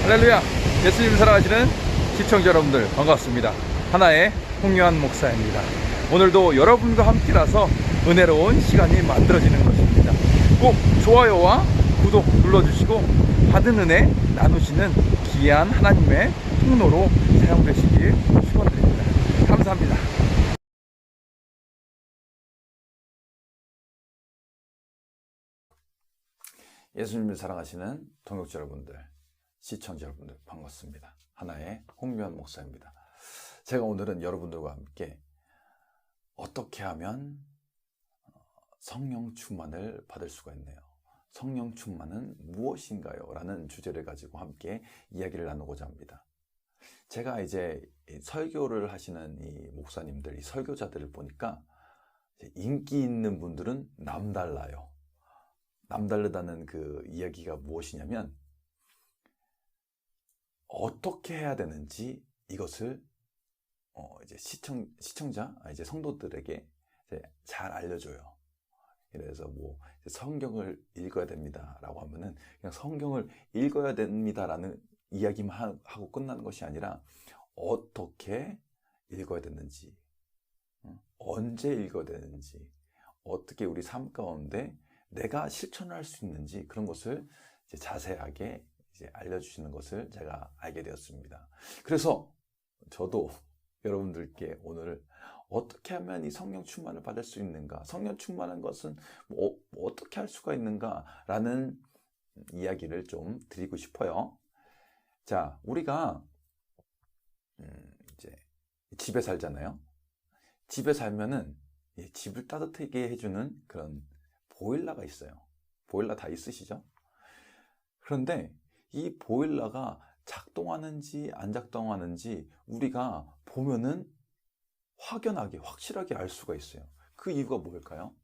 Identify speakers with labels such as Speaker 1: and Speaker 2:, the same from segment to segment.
Speaker 1: 할렐루야. 예수님 사랑하시는 시청자 여러분들 반갑습니다. 하나의 홍요한 목사입니다. 오늘도 여러분과 함께라서 은혜로운 시간이 만들어지는 것입니다. 꼭 좋아요와 구독 눌러주시고 받은 은혜 나누시는 귀한 하나님의 통로로 사용되시길 축원드립니다. 감사합니다. 예수님을 사랑하시는 동역자 여러분들, 시청자 여러분들 반갑습니다. 하나의 홍요한 목사입니다. 제가 오늘은 여러분들과 함께 어떻게 하면 성령 충만을 받을 수가 있네요. 성령 충만은 무엇인가요? 라는 주제를 가지고 함께 이야기를 나누고자 합니다. 제가 이제 설교를 하시는 이 목사님들, 이 설교자들을 보니까 인기 있는 분들은 남달라요. 남다르다는 그 이야기가 무엇이냐면 어떻게 해야 되는지 이것을 이제 시청자, 이제 성도들에게 이제 잘 알려줘요. 그래서 뭐 성경을 읽어야 됩니다라고 하면은 그냥 성경을 읽어야 됩니다라는 이야기만 하고 끝나는 것이 아니라 어떻게 읽어야 되는지, 언제 읽어야 되는지, 어떻게 우리 삶 가운데 내가 실천할 수 있는지 그런 것을 이제 자세하게 이제 알려주시는 것을 제가 알게 되었습니다. 그래서 저도 여러분들께 오늘 어떻게 하면 이 성령 충만을 받을 수 있는가, 성령 충만한 것은 어떻게 할 수가 있는가 라는 이야기를 좀 드리고 싶어요. 자, 우리가 이제 집에 살잖아요. 집에 살면은 집을 따뜻하게 해주는 그런 보일러가 있어요. 보일러 다 있으시죠? 그런데 이 보일러가 작동하는지 안 작동하는지 우리가 보면은 확연하게, 확실하게 알 수가 있어요. 그 이유가 뭘까요?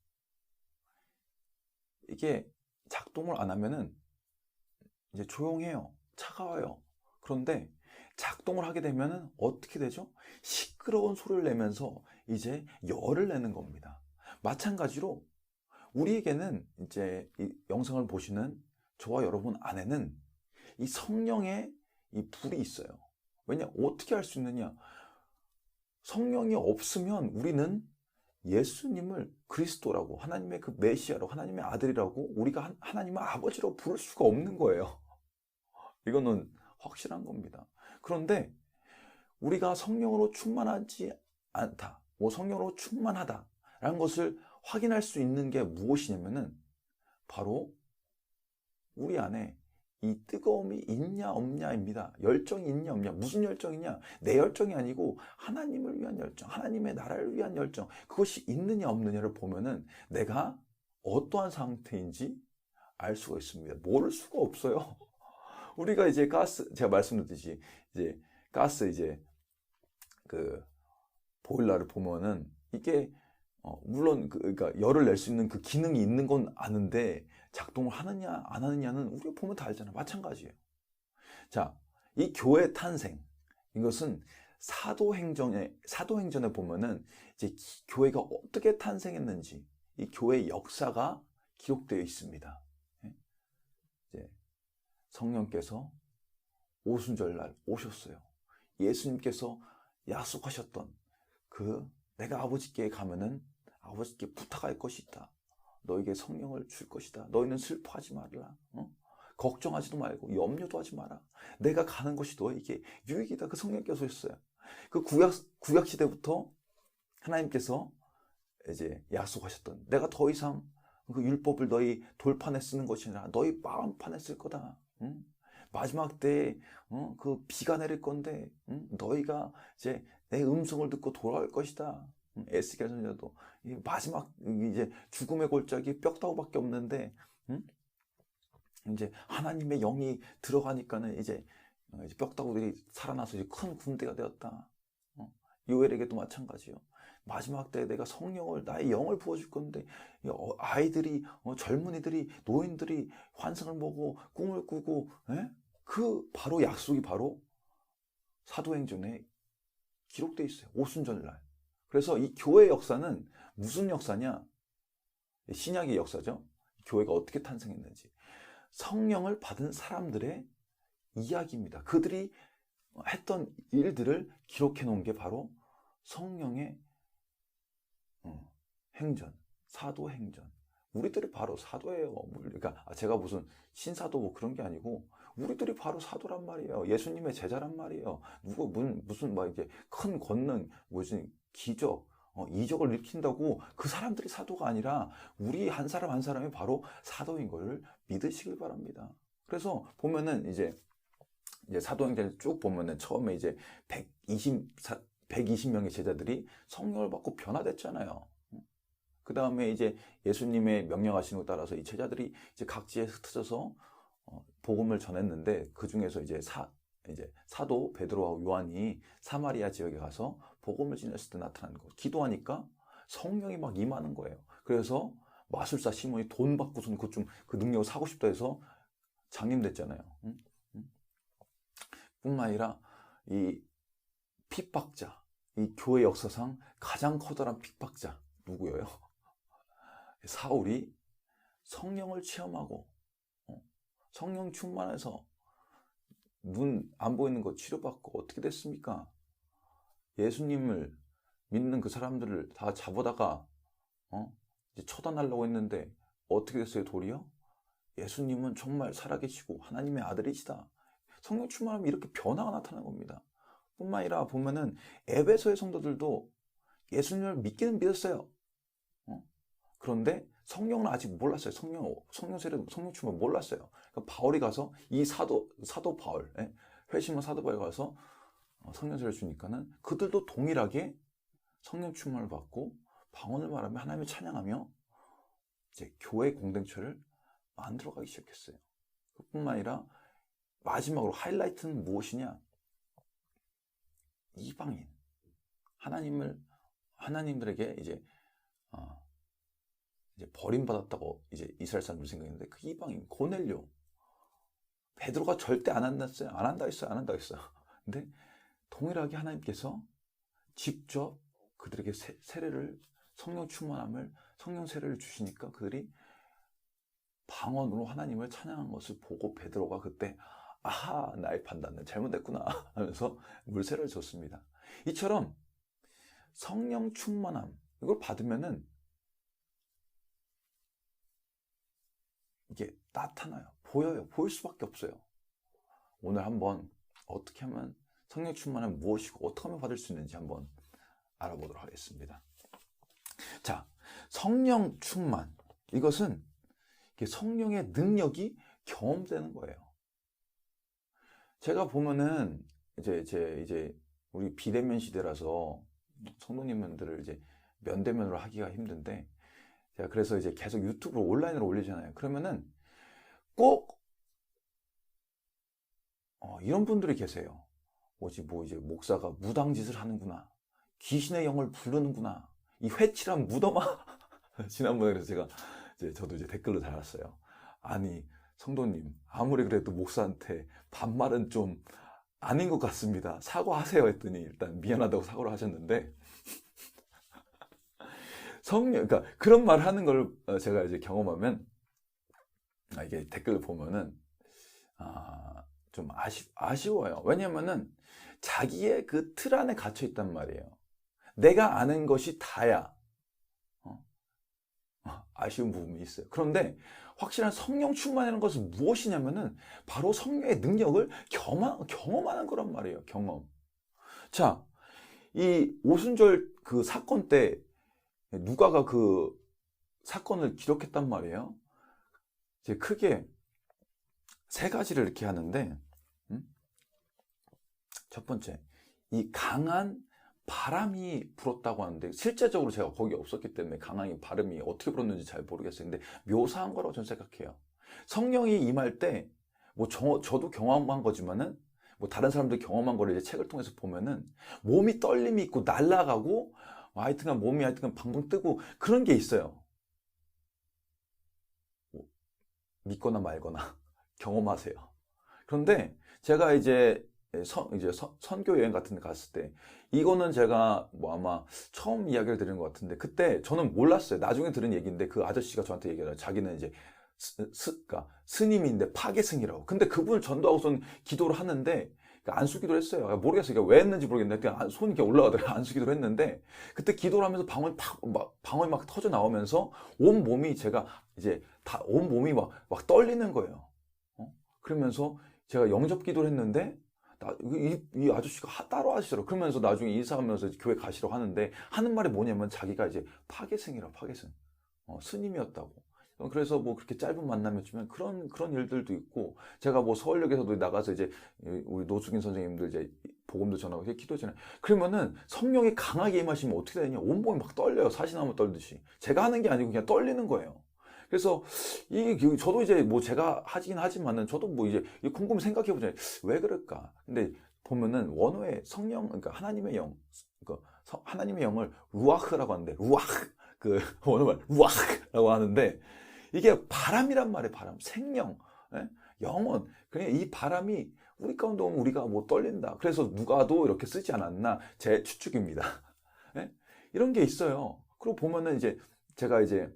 Speaker 1: 이게 작동을 안 하면은 이제 조용해요. 차가워요. 그런데 작동을 하게 되면은 어떻게 되죠? 시끄러운 소리를 내면서 이제 열을 내는 겁니다. 마찬가지로 우리에게는 이제 이 영상을 보시는 저와 여러분 안에는 이 성령의 이 불이 있어요. 왜냐? 어떻게 할 수 있느냐? 성령이 없으면 우리는 예수님을 그리스도라고, 하나님의 그 메시아라고, 하나님의 아들이라고, 우리가 하나님의 아버지라고 부를 수가 없는 거예요. 이거는 확실한 겁니다. 그런데 우리가 성령으로 충만하지 않다, 성령으로 충만하다라는 것을 확인할 수 있는 게 무엇이냐면은 바로 우리 안에 이 뜨거움이 있냐 없냐입니다. 열정이 있냐 없냐. 무슨 열정이냐? 내 열정이 아니고 하나님을 위한 열정, 하나님의 나라를 위한 열정, 그것이 있느냐 없느냐를 보면은 내가 어떠한 상태인지 알 수가 있습니다. 모를 수가 없어요. 우리가 이제 가스, 제가 말씀드렸듯이 이제 가스 이제 그 보일러를 보면은 이게 물론 그러니까 열을 낼 수 있는 그 기능이 있는 건 아는데 작동을 하느냐 안 하느냐는 우리가 보면 다 알잖아요. 마찬가지예요. 자, 이 교회 탄생, 이것은 사도행전에 보면은 이제 교회가 어떻게 탄생했는지 이 교회의 역사가 기록되어 있습니다. 이제 성령께서 오순절날 오셨어요. 예수님께서 약속하셨던 그 내가 아버지께 가면은 아버지께 부탁할 것이 있다. 너에게 성령을 줄 것이다. 너희는 슬퍼하지 말라. 걱정하지도 말고 염려도 하지 마라. 내가 가는 것이 너에게 유익이다. 그 성령께서 했어요. 그 구약 시대부터 하나님께서 이제 약속하셨던 내가 더 이상 그 율법을 너희 돌판에 쓰는 것이 아니라 너희 마음판에 쓸 거다. 마지막 때에 그 비가 내릴 건데 너희가 이제 내 음성을 듣고 돌아올 것이다. 에스겔 선지자도 마지막 이제 죽음의 골짜기 뼈다구밖에 없는데 이제 하나님의 영이 들어가니까는 이제 뼈다구들이 살아나서 이제 큰 군대가 되었다. 요엘에게도 마찬가지요. 마지막 때에 내가 성령을, 나의 영을 부어줄 건데 아이들이, 젊은이들이, 노인들이 환상을 보고 꿈을 꾸고, 그 바로 약속이 바로 사도행전에 기록되어 있어요. 오순절날. 그래서 이 교회의 역사는 무슨 역사냐? 신약의 역사죠. 교회가 어떻게 탄생했는지. 성령을 받은 사람들의 이야기입니다. 그들이 했던 일들을 기록해 놓은 게 바로 성령의 행전, 사도행전. 우리들이 바로 사도예요. 그러니까 제가 무슨 신사도 뭐 그런 게 아니고 우리들이 바로 사도란 말이에요. 예수님의 제자란 말이에요. 무슨 막 이제 큰 권능, 무슨 기적, 이적을 일으킨다고 그 사람들이 사도가 아니라 우리 한 사람 한 사람이 바로 사도인 걸 믿으시길 바랍니다. 그래서 보면은 이제 사도행전을 쭉 보면은 처음에 이제 120명의 제자들이 성령을 받고 변화됐잖아요. 그 다음에 이제 예수님의 명령하시는 것 따라서 이 제자들이 이제 각지에 흩어져서 복음을 전했는데 그 중에서 이제 사도 베드로와 요한이 사마리아 지역에 가서 복음을 전했을 때 나타나는 거. 기도하니까 성령이 막 임하는 거예요. 그래서 마술사 시몬이 돈 받고선 그 능력을 사고 싶다 해서 장님됐잖아요. 뿐만 아니라 이 핍박자, 이 교회 역사상 가장 커다란 핍박자 누구예요? 사울이 성령을 체험하고 성령 충만해서 눈 안 보이는 거 치료받고 어떻게 됐습니까? 예수님을 믿는 그 사람들을 다 잡아다가 이제 처단하려고 했는데 어떻게 됐어요? 도리어 예수님은 정말 살아계시고 하나님의 아들이시다. 성령 충만하면 이렇게 변화가 나타나는 겁니다. 뿐만 아니라 보면은 에베소의 성도들도 예수님을 믿기는 믿었어요. 그런데 성령은 아직 몰랐어요. 성령 세례, 성령 충만 몰랐어요. 그러니까 바울이 가서 이 사도 바울, 회심한 사도 바울이 가서 성령 세례를 주니까는 그들도 동일하게 성령 충만을 받고 방언을 말하며 하나님을 찬양하며 이제 교회 공동체를 만들어가기 시작했어요. 그뿐만 아니라 마지막으로 하이라이트는 무엇이냐? 이방인 하나님들에게 이제 버림받았다고 이제 이스라엘 사람들 생각했는데 그 이방인 고넬료 베드로가 절대 안 한다 했어요. 근데 동일하게 하나님께서 직접 그들에게 세례를 성령 충만함을 성령 세례를 주시니까 그들이 방언으로 하나님을 찬양한 것을 보고 베드로가 그때 아하 나의 판단은 잘못됐구나 하면서 물세례를 줬습니다. 이처럼 성령 충만함 이걸 받으면은 이게 나타나요. 보여요. 보일 수밖에 없어요. 오늘 한번 어떻게 하면 성령 충만함은 무엇이고 어떻게 하면 받을 수 있는지 한번 알아보도록 하겠습니다. 자, 성령 충만 이것은 성령의 능력이 경험되는 거예요. 제가 보면은 이제 우리 비대면 시대라서 성도님들을 이제 면대면으로 하기가 힘든데 제가 그래서 이제 계속 유튜브로 온라인으로 올리잖아요. 그러면은 꼭 이런 분들이 계세요. 이제 목사가 무당짓을 하는구나. 귀신의 영을 부르는구나. 이 회칠한 무덤아. 지난번에 그래서 저도 이제 댓글로 달았어요. 아니 성도님 아무리 그래도 목사한테 반말은 좀 아닌 것 같습니다. 사과하세요 했더니 일단 미안하다고 사과를 하셨는데 그러니까 그런 말 하는 걸 제가 이제 경험하면 이게 댓글 보면은 좀 아쉬워요. 왜냐면은 자기의 그 틀 안에 갇혀 있단 말이에요. 내가 아는 것이 다야. 아쉬운 부분이 있어요. 그런데 확실한 성령 충만이라는 것은 무엇이냐면은 바로 성령의 능력을 경험하는 거란 말이에요. 경험. 자, 이 오순절 그 사건 때 누가가 그 사건을 기록했단 말이에요. 이제 크게 세 가지를 이렇게 하는데, 첫 번째, 이 강한 바람이 불었다고 하는데 실제적으로 제가 거기 없었기 때문에 강한 바람이 어떻게 불었는지 잘 모르겠어요. 근데 묘사한 거라고 저는 생각해요. 성령이 임할 때 뭐 저도 경험한 거지만은 뭐 다른 사람들 경험한 거를 이제 책을 통해서 보면은 몸이 떨림이 있고 날아가고 하여튼간 몸이 방방 뜨고 그런 게 있어요. 믿거나 말거나 경험하세요. 그런데 제가 이제 선교 여행 같은 데 갔을 때 이거는 제가 뭐 아마 처음 이야기를 드리는 것 같은데 그때 저는 몰랐어요. 나중에 들은 얘기인데 그 아저씨가 저한테 얘기하더라고요. 자기는 이제 그러니까 스님인데 파계승이라고. 근데 그분을 전도하고선 기도를 하는데 그러니까 안수기도를 했어요. 모르겠어요. 그러니까 왜 했는지 모르겠는데 그냥 손이 이렇게 올라가더라고요. 안수기도를 했는데 그때 기도를 하면서 방언이 막 터져 나오면서 온 몸이 제가 이제 다 온 몸이 막 떨리는 거예요. 그러면서 제가 영접 기도를 했는데 이 아저씨가 따로 하시더라고요. 그러면서 나중에 인사하면서 교회 가시라고 하는데 하는 말이 뭐냐면 자기가 이제 파계승이라 파계승. 스님이었다고. 그래서 뭐 그렇게 짧은 만남이었지만 그런 일들도 있고 제가 뭐 서울역에서도 나가서 이제 우리 노숙인 선생님들 이제 복음도 전하고 기도잖아요. 그러면은 성령이 강하게 임하시면 어떻게 되냐? 온몸이 막 떨려요. 사시나무 떨듯이. 제가 하는 게 아니고 그냥 떨리는 거예요. 그래서 저도 이제 뭐 제가 하긴 하지만은 저도 뭐 이제 곰곰이 생각해 보잖아요. 왜 그럴까? 근데 보면은 원어의 성령 그러니까 하나님의 영, 그러니까 하나님의 영을 루아흐라고 하는데 루아흐 그 원어말 루아흐라고 하는데 이게 바람이란 말이에요. 바람, 생명, 영혼. 그냥 이 바람이 우리 가운데 오면 우리가 뭐 떨린다. 그래서 누가도 이렇게 쓰지 않았나 제 추측입니다. 이런 게 있어요. 그리고 보면은 이제 제가 이제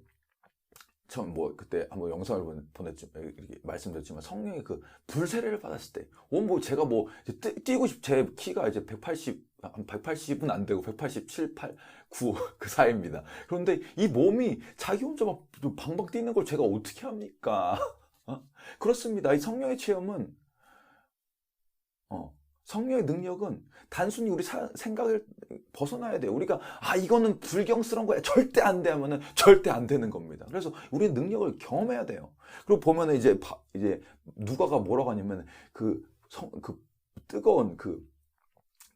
Speaker 1: 처음 뭐 그때 한번 영상을 보냈지 이렇게 말씀드렸지만 성령의 그 불세례를 받았을 때, 뭐 제가 뭐 뛰고 제 키가 이제 180은 안 되고 187, 8, 9 그 사이입니다. 그런데 이 몸이 자기 혼자 막 방방 뛰는 걸 제가 어떻게 합니까? 그렇습니다. 이 성령의 체험은 성령의 능력은 단순히 우리 생각을 벗어나야 돼요. 우리가 이거는 불경스러운 거야 절대 안 돼 하면은 절대 안 되는 겁니다. 그래서 우리의 능력을 경험해야 돼요. 그리고 보면은 이제 누가가 뭐라고 하냐면 그 뜨거운 그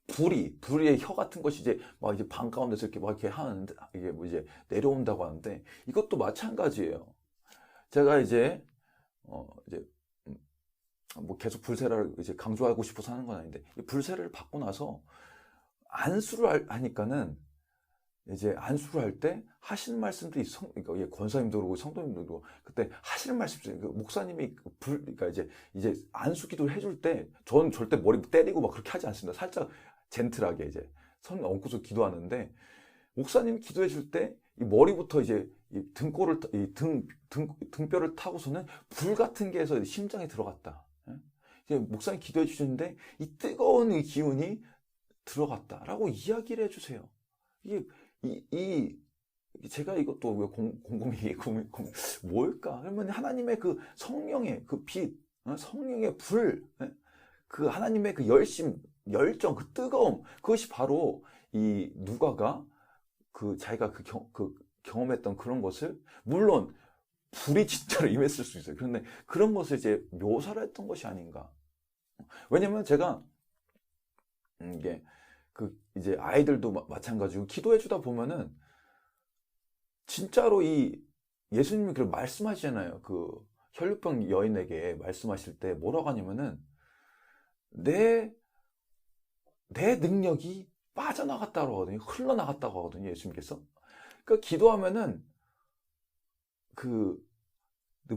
Speaker 1: 불의 혀 같은 것이 이제 막 이제 방 가운데서 이렇게 막 이렇게 하는데 이게 뭐 이제 내려온다고 하는데 이것도 마찬가지예요. 제가 이제 이제 뭐 계속 불세례를 이제 강조하고 싶어서 하는 건 아닌데 불세례를 받고 나서 안수를 하니까는 이제 안수를 할 때 하시는 말씀들이 그러니까 권사님도 그러고 성도님도 그러고 그때 하시는 말씀들이 목사님이 그러니까 이제 안수 기도를 해줄 때 저는 절대 머리 때리고 막 그렇게 하지 않습니다. 살짝 젠틀하게 이제 손 얹고서 기도하는데 목사님이 기도해 줄 때 이 머리부터 이제 이 등골을 등뼈를 타고서는 불 같은 게 해서 심장에 들어갔다. 이제 목사님 기도해 주시는데 이 뜨거운 이 기운이 들어갔다라고 이야기를 해주세요. 제가 이것도 왜 곰곰이 뭘까? 그러면 하나님의 그 성령의 그 빛, 성령의 불, 그 하나님의 그 열정, 그 뜨거움, 그것이 바로 이 누가가 자기가 경험했던 그런 것을 물론 불이 진짜로 임했을 수 있어요. 그런데 그런 것을 이제 묘사를 했던 것이 아닌가. 왜냐면 제가 이게 이제 아이들도 마찬가지고 기도해 주다 보면은 진짜로 이 예수님이 그걸 말씀하시잖아요. 그 혈루병 여인에게 말씀하실 때 뭐라고 하냐면은 내 능력이 빠져나갔다고 하거든요. 흘러나갔다고 하거든요. 예수님께서. 그러니까 기도하면은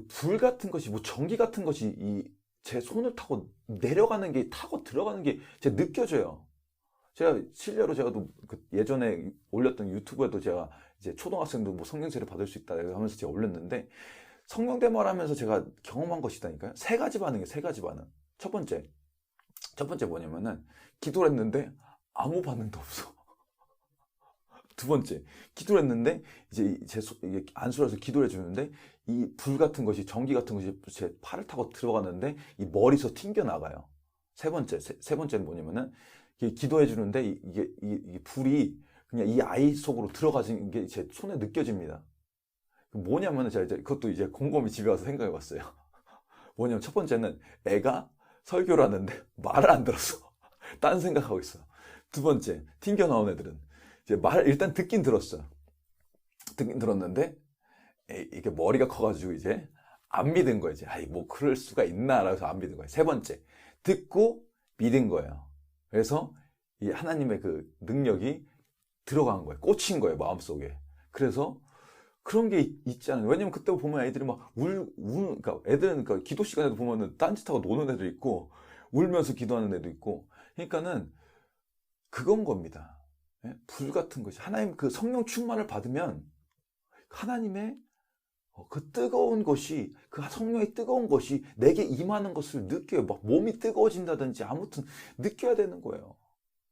Speaker 1: 불 같은 것이 뭐 전기 같은 것이 제 손을 타고 내려가는 게 타고 들어가는 게 제가 느껴져요. 제가 실제로 제가 예전에 올렸던 유튜브에도 제가 이제 초등학생도 뭐 성령세례 받을 수 있다 하면서 제가 올렸는데 성령대말 하면서 제가 경험한 것이다니까요. 세 가지 반응이에요. 세 가지 반응. 첫 번째 뭐냐면은 기도를 했는데 아무 반응도 없어. 두 번째, 기도를 했는데 이제 이게 안수를 해서 기도를 해주는데 이 불 같은 것이 전기 같은 것이 제 팔을 타고 들어가는데 이 머리에서 튕겨 나가요. 세 번째는 뭐냐면은 기도해 주는데 이게 불이 그냥 이 아이 속으로 들어가는 게 제 손에 느껴집니다. 뭐냐면은 제가 이제 그것도 이제 곰곰이 집에 와서 생각해 봤어요. 뭐냐면 첫 번째는 애가 설교를 하는데 말을 안 들었어. 딴 생각하고 있어. 두 번째, 튕겨 나온 애들은 이제 일단 듣긴 들었어. 듣긴 들었는데 이게 머리가 커가지고 이제 안 믿은 거야. 이제 뭐 그럴 수가 있나라고 해서 안 믿은 거야. 세 번째, 듣고 믿은 거예요. 그래서 이 하나님의 그 능력이 들어간 거예요. 꽂힌 거예요, 마음속에. 그래서 그런 게 있지 않아요. 왜냐면 그때 보면 애들이 막 그러니까 애들은 그러니까 기도 시간에도 보면은 딴짓하고 노는 애도 있고 울면서 기도하는 애도 있고. 그러니까는 그건 겁니다. 불 같은 것이 하나님 그 성령 충만을 받으면 하나님의 그 뜨거운 것이, 그 성령의 뜨거운 것이 내게 임하는 것을 느껴요. 막 몸이 뜨거워진다든지 아무튼 느껴야 되는 거예요.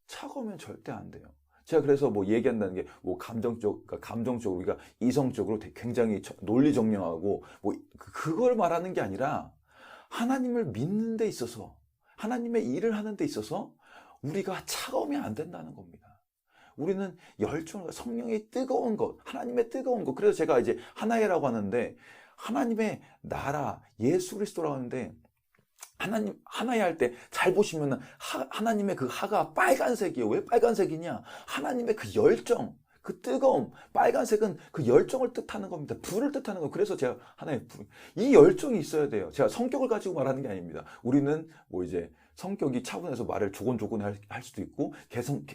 Speaker 1: 차가우면 절대 안 돼요. 제가 그래서 뭐 얘기한다는 게 뭐 감정적으로 우리가 이성적으로 굉장히 논리정연하고 뭐 그걸 말하는 게 아니라 하나님을 믿는 데 있어서, 하나님의 일을 하는 데 있어서 우리가 차가우면 안 된다는 겁니다. 우리는 성령의 뜨거운 것, 하나님의 뜨거운 것. 그래서 제가 이제 하나회라고 하는데, 하나님의 나라, 예수 그리스도라고 하는데, 하나님, 하나회 할 때 잘 보시면은 하나님의 그 하가 빨간색이에요. 왜 빨간색이냐? 하나님의 그 열정, 그 뜨거움, 빨간색은 그 열정을 뜻하는 겁니다. 불을 뜻하는 거예요. 그래서 제가 하나의 불, 이 열정이 있어야 돼요. 제가 성격을 가지고 말하는 게 아닙니다. 우리는 뭐 이제 성격이 차분해서 말을 조곤조곤 할 수도 있고,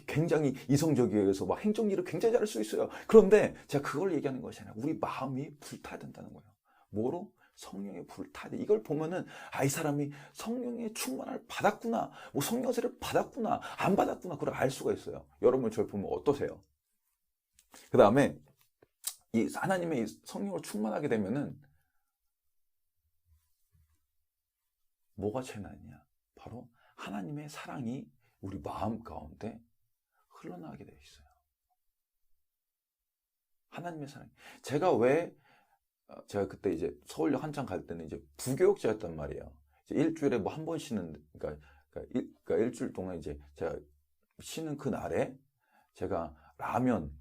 Speaker 1: 굉장히 이성적이어서 막 행정일을 굉장히 잘할 수 있어요. 그런데 제가 그걸 얘기하는 것이 아니라 우리 마음이 불타야 된다는 거예요. 뭐로? 성령의 불타야 돼. 이걸 보면은, 이 사람이 성령의 충만을 받았구나, 뭐 성령세를 받았구나, 안 받았구나, 그걸 알 수가 있어요. 여러분 저를 보면 어떠세요? 그 다음에 이 하나님의 성령을 충만하게 되면은 뭐가 채나느냐? 바로 하나님의 사랑이 우리 마음 가운데 흘러나가게 되어 있어요. 하나님의 사랑. 제가 그때 이제 서울역 한창 갈 때는 이제 부교육자였단 말이에요. 이제 일주일에 뭐 한 번 쉬는, 그러니까 일주일 동안 이제 제가 쉬는 그 날에 제가 라면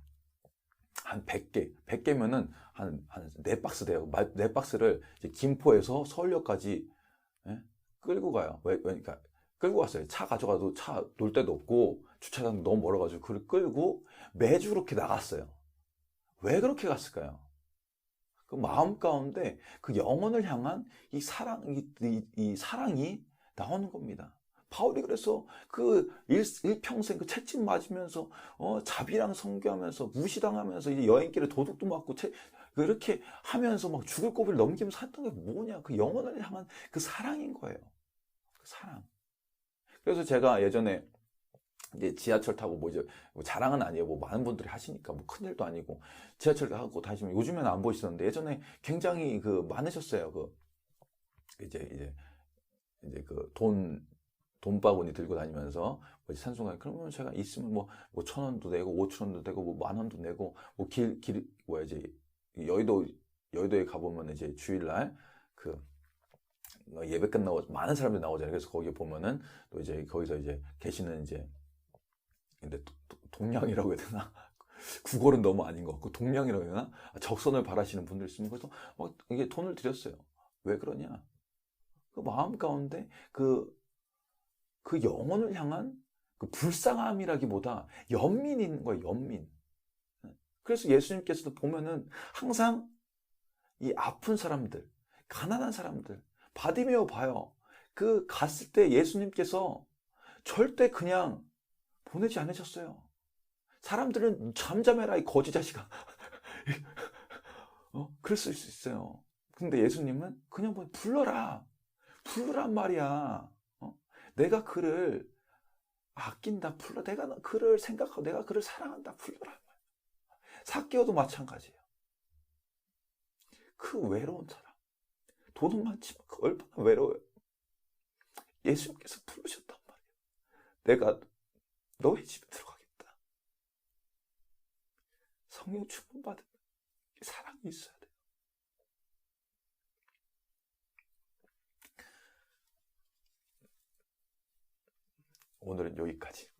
Speaker 1: 한 100개면은 한 4박스 돼요. 4박스를 이제 김포에서 서울역까지, 예? 끌고 가요. 그러니까 끌고 갔어요. 차 가져가도 차 놓을 데도 없고 주차장도 너무 멀어가지고 그걸 끌고 매주 그렇게 나갔어요. 왜 그렇게 갔을까요? 그 마음 가운데 그 영혼을 향한 이 사랑이 나오는 겁니다. 바울이 그래서 그 일평생 그 채찍 맞으면서 자비랑 선교하면서 무시당하면서 이제 여행길에 도둑도 맞고 그렇게 하면서 막 죽을 고비를 넘기면서 했던 게 뭐냐? 그 영혼을 향한 그 사랑인 거예요. 그 사랑. 그래서 제가 예전에 이제 지하철 타고 뭐 이제 뭐 자랑은 아니에요. 뭐 많은 분들이 하시니까 뭐 큰일도 아니고 지하철 타고 다니시면 요즘에는 안 보이시던데 예전에 굉장히 그 많으셨어요. 그 이제 그 돈바구니 들고 다니면서 뭐 산송가에 그러면 제가 있으면 뭐 1,000원도 내고 5,000원도 내고 뭐 10,000원도 내고 뭐 뭐야 이제 여의도에 가보면 이제 주일날 그 예배 끝나고 많은 사람들이 나오잖아요. 그래서 거기 보면은 또 이제 거기서 이제 계시는 이제 근데 동양이라고 해야 되나? 국어는 너무 아닌 것 같고 동양이라고 해야 되나? 적선을 바라시는 분들 있으면 그래서 이게 돈을 드렸어요. 왜 그러냐? 그 마음 가운데 그 영혼을 향한 그 불쌍함이라기보다 연민이 있는 거예요. 연민. 그래서 예수님께서도 보면은 항상 이 아픈 사람들, 가난한 사람들, 바디메오 봐요. 그 갔을 때 예수님께서 절대 그냥 보내지 않으셨어요. 사람들은 잠잠해라 이 거지 자식아. 그럴 수 있어요. 근데 예수님은 그냥 불러란 말이야. 내가 그를 아낀다, 불러. 내가 그를 생각하고 내가 그를 사랑한다, 불러라. 삭개오도 마찬가지예요. 그 외로운 사람, 돈은 많지만 그 얼마나 외로워요. 예수님께서 부르셨단 말이에요. 내가 너의 집에 들어가겠다. 성령 충만 받은 사랑이 있어야 돼요. 오늘은 여기까지.